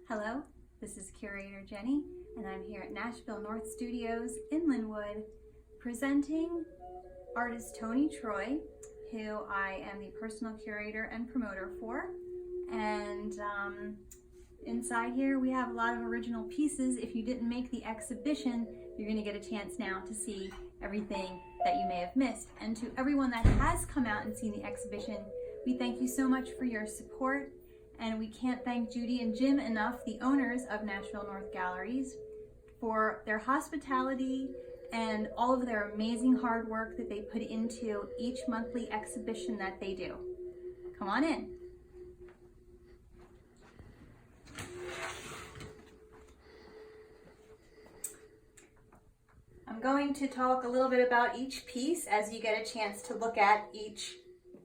Hello, this is Curator Jenny, and I'm here at Nashville North Studios in Linwood presenting artist Tony Troy, who I am the personal curator and promoter for. And inside here we have a lot of original pieces. If you didn't make the exhibition, you're going to get a chance now to see everything that you may have missed. And to everyone that has come out and seen the exhibition, we thank you so much for your support. And we can't thank Judy and Jim enough, the owners of Nashville North Galleries, for their hospitality and all of their amazing hard work that they put into each monthly exhibition that they do. Come on in. I'm going to talk a little bit about each piece as you get a chance to look at each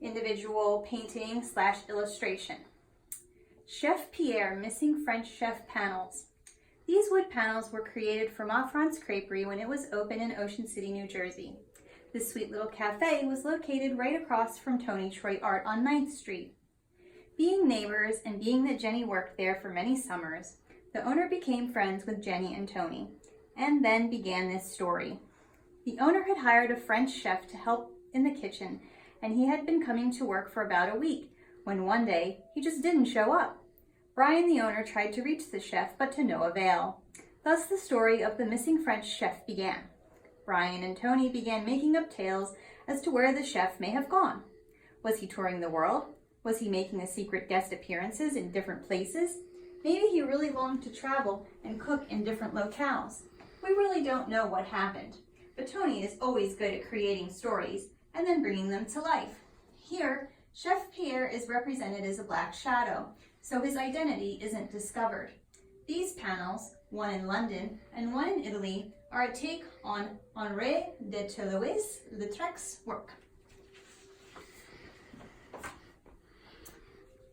individual painting / illustration. Chef Pierre Missing French Chef Panels. These wood panels were created for Ma France Creperie when it was open in Ocean City, New Jersey. This sweet little cafe was located right across from Tony Troy Art on 9th Street. Being neighbors and being that Jenny worked there for many summers, the owner became friends with Jenny and Tony, and then began this story. The owner had hired a French chef to help in the kitchen, and he had been coming to work for about a week, when one day he just didn't show up. Brian, the owner, tried to reach the chef, but to no avail. Thus the story of the missing French chef began. Brian and Tony began making up tales as to where the chef may have gone. Was he touring the world? Was he making the secret guest appearances in different places? Maybe he really longed to travel and cook in different locales. We really don't know what happened, but Tony is always good at creating stories and then bringing them to life. Here, Chef Pierre is represented as a black shadow, so his identity isn't discovered. These panels, one in London and one in Italy, are a take on Henri de Toulouse-Lautrec's work.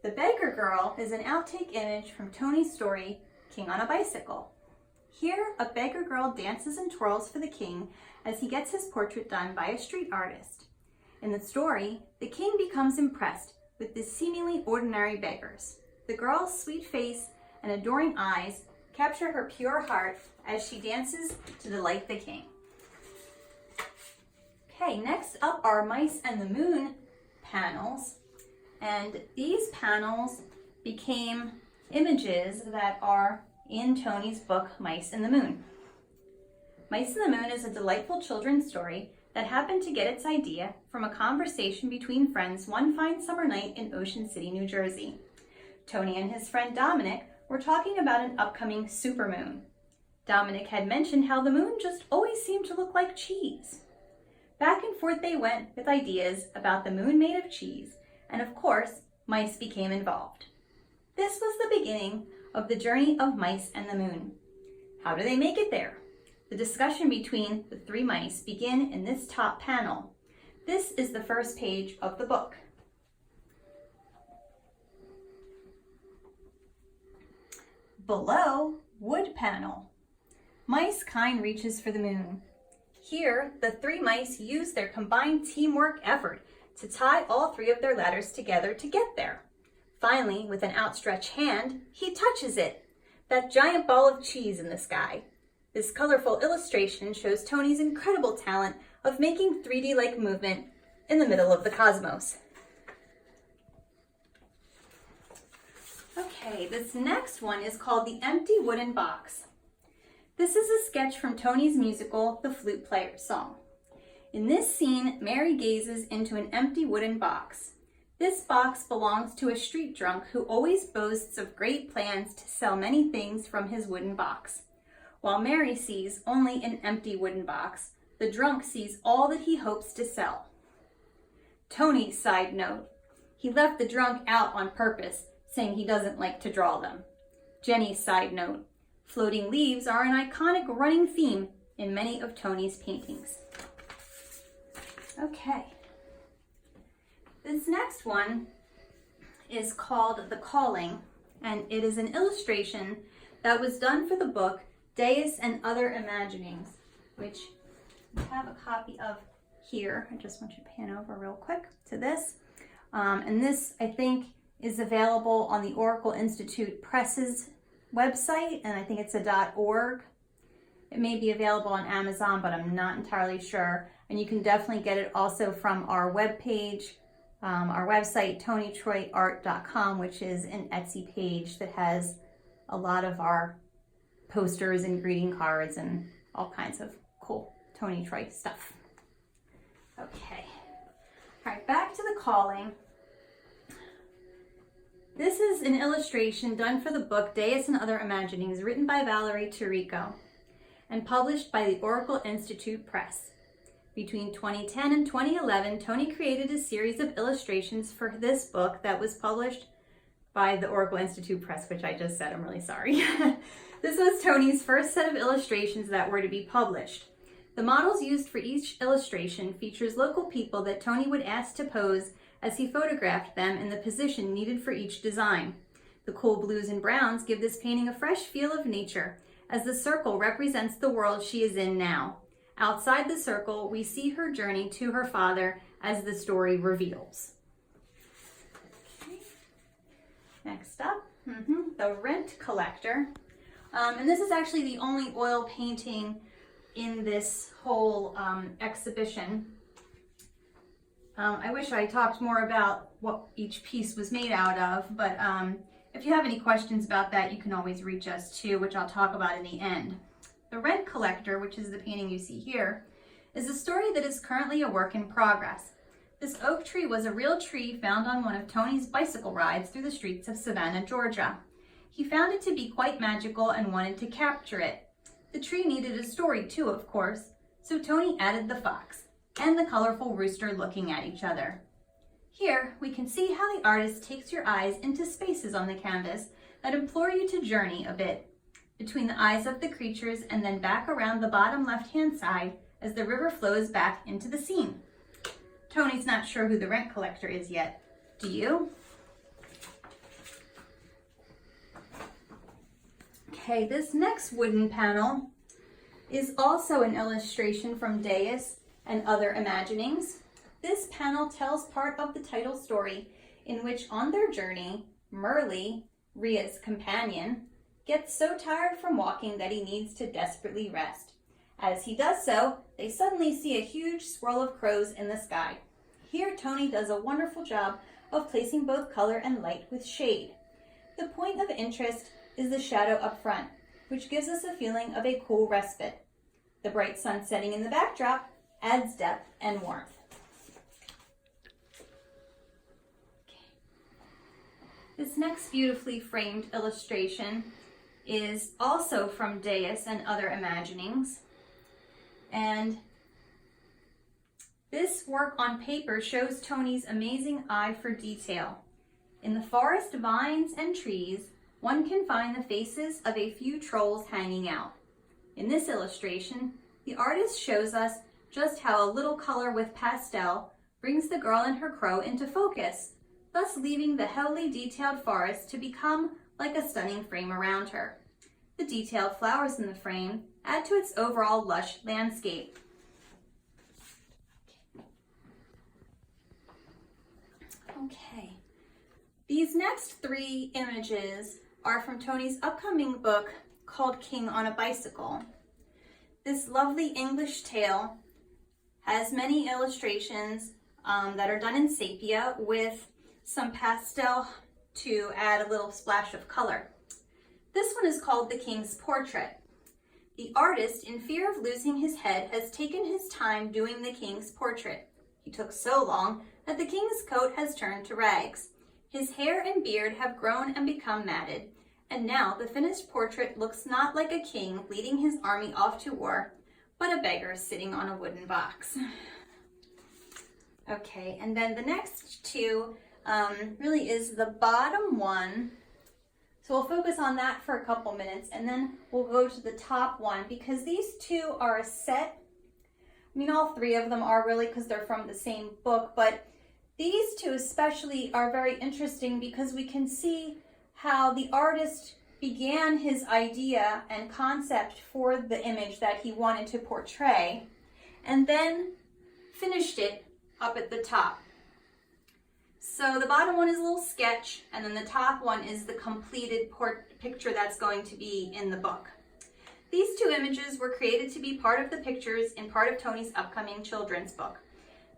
The Beggar Girl is an outtake image from Tony's story, King on a Bicycle. Here, a beggar girl dances and twirls for the king as he gets his portrait done by a street artist. In the story, the king becomes impressed with the seemingly ordinary beggars. The girl's sweet face and adoring eyes capture her pure heart as she dances to delight the king. Okay, next up are Mice and the Moon panels. And these panels became images that are in Tony's book, Mice and the Moon. Mice and the Moon is a delightful children's story that happened to get its idea from a conversation between friends one fine summer night in Ocean City, New Jersey. Tony and his friend Dominic were talking about an upcoming supermoon. Dominic had mentioned how the moon just always seemed to look like cheese. Back and forth they went with ideas about the moon made of cheese, and of course, mice became involved. This was the beginning of the journey of Mice and the Moon. How do they make it there? The discussion between the three mice begin in this top panel. This is the first page of the book. Below, wood panel. Mice kind reaches for the moon. Here, the three mice use their combined teamwork effort to tie all three of their ladders together to get there. Finally, with an outstretched hand, he touches it, that giant ball of cheese in the sky. This colorful illustration shows Tony's incredible talent of making 3D-like movement in the middle of the cosmos. Okay, this next one is called The Empty Wooden Box. This is a sketch from Tony's musical, The Flute Player's Song. In this scene, Mary gazes into an empty wooden box. This box belongs to a street drunk who always boasts of great plans to sell many things from his wooden box. While Mary sees only an empty wooden box, the drunk sees all that he hopes to sell. Tony's side note, he left the drunk out on purpose, saying he doesn't like to draw them. Jenny's side note, floating leaves are an iconic running theme in many of Tony's paintings. Okay. This next one is called The Calling, and it is an illustration that was done for the book Deus and Other Imaginings, which I have a copy of here. I just want you to pan over real quick to this. And this, I think, is available on the Oracle Institute Press's website, and I think it's a .org. It may be available on Amazon, but I'm not entirely sure. And you can definitely get it also from our webpage, our website, tonytroyart.com, which is an Etsy page that has a lot of our posters and greeting cards and all kinds of cool Tony Troy stuff. Okay. All right, back to the calling. This is an illustration done for the book Deus and Other Imaginings, written by Valerie Tirico and published by the Oracle Institute Press. Between 2010 and 2011, Tony created a series of illustrations for this book that was published by the Oracle Institute Press, which I just said. I'm really sorry. This was Tony's first set of illustrations that were to be published. The models used for each illustration features local people that Tony would ask to pose as he photographed them in the position needed for each design. The cool blues and browns give this painting a fresh feel of nature, as the circle represents the world she is in now. Outside the circle, we see her journey to her father as the story reveals. Okay. Next up, the Rent Collector. And this is actually the only oil painting in this whole exhibition. I wish I talked more about what each piece was made out of, but if you have any questions about that, you can always reach us too, which I'll talk about in the end. The Rent Collector, which is the painting you see here, is a story that is currently a work in progress. This oak tree was a real tree found on one of Tony's bicycle rides through the streets of Savannah, Georgia. He found it to be quite magical and wanted to capture it. The tree needed a story too, of course, so Tony added the fox and the colorful rooster looking at each other. Here, we can see how the artist takes your eyes into spaces on the canvas that implore you to journey a bit between the eyes of the creatures and then back around the bottom left-hand side as the river flows back into the scene. Tony's not sure who the Rent Collector is yet. Do you? Okay, this next wooden panel is also an illustration from Deus and Other Imaginings. This panel tells part of the title story, in which on their journey, Merle, Rhea's companion, gets so tired from walking that he needs to desperately rest. As he does so, they suddenly see a huge swirl of crows in the sky. Here, Tony does a wonderful job of placing both color and light with shade. The point of interest is the shadow up front, which gives us a feeling of a cool respite. The bright sun setting in the backdrop adds depth and warmth. This next beautifully framed illustration is also from Deus and Other Imaginings. And this work on paper shows Tony's amazing eye for detail. In the forest vines and trees, one can find the faces of a few trolls hanging out. In this illustration, the artist shows us just how a little color with pastel brings the girl and her crow into focus, thus leaving the heavily detailed forest to become like a stunning frame around her. The detailed flowers in the frame add to its overall lush landscape. Okay, these next three images are from Tony's upcoming book called King on a Bicycle. This lovely English tale has many illustrations that are done in sepia with some pastel to add a little splash of color. This one is called The King's Portrait. The artist, in fear of losing his head, has taken his time doing the king's portrait. He took so long that the king's coat has turned to rags. His hair and beard have grown and become matted, and now the finished portrait looks not like a king leading his army off to war, but a beggar sitting on a wooden box. Okay, and then the next two really is the bottom one. So we'll focus on that for a couple minutes, and then we'll go to the top one, because these two are a set. I mean, all three of them are really, because they're from the same book, but these two especially are very interesting because we can see how the artist began his idea and concept for the image that he wanted to portray, and then finished it up at the top. So the bottom one is a little sketch, and then the top one is the completed picture that's going to be in the book. These two images were created to be part of the pictures in part of Tony's upcoming children's book,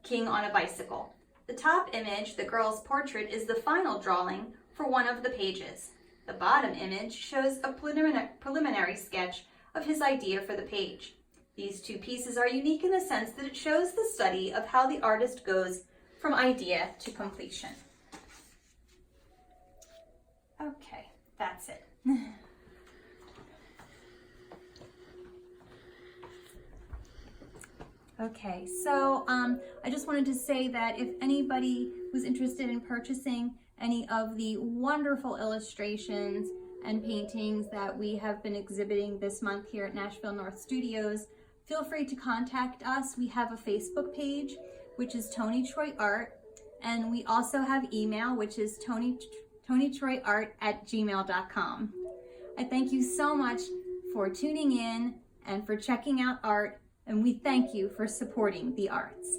King on a Bicycle. The top image, the girl's portrait, is the final drawing for one of the pages. The bottom image shows a preliminary sketch of his idea for the page. These two pieces are unique in the sense that it shows the study of how the artist goes from idea to completion. Okay, that's it. Okay, so I just wanted to say that if anybody was interested in purchasing any of the wonderful illustrations and paintings that we have been exhibiting this month here at Nashville North Studios, feel free to contact us. We have a Facebook page, which is Tony Troy Art, and we also have email, which is tonytroyart@gmail.com. I thank you so much for tuning in and for checking out art, and we thank you for supporting the arts.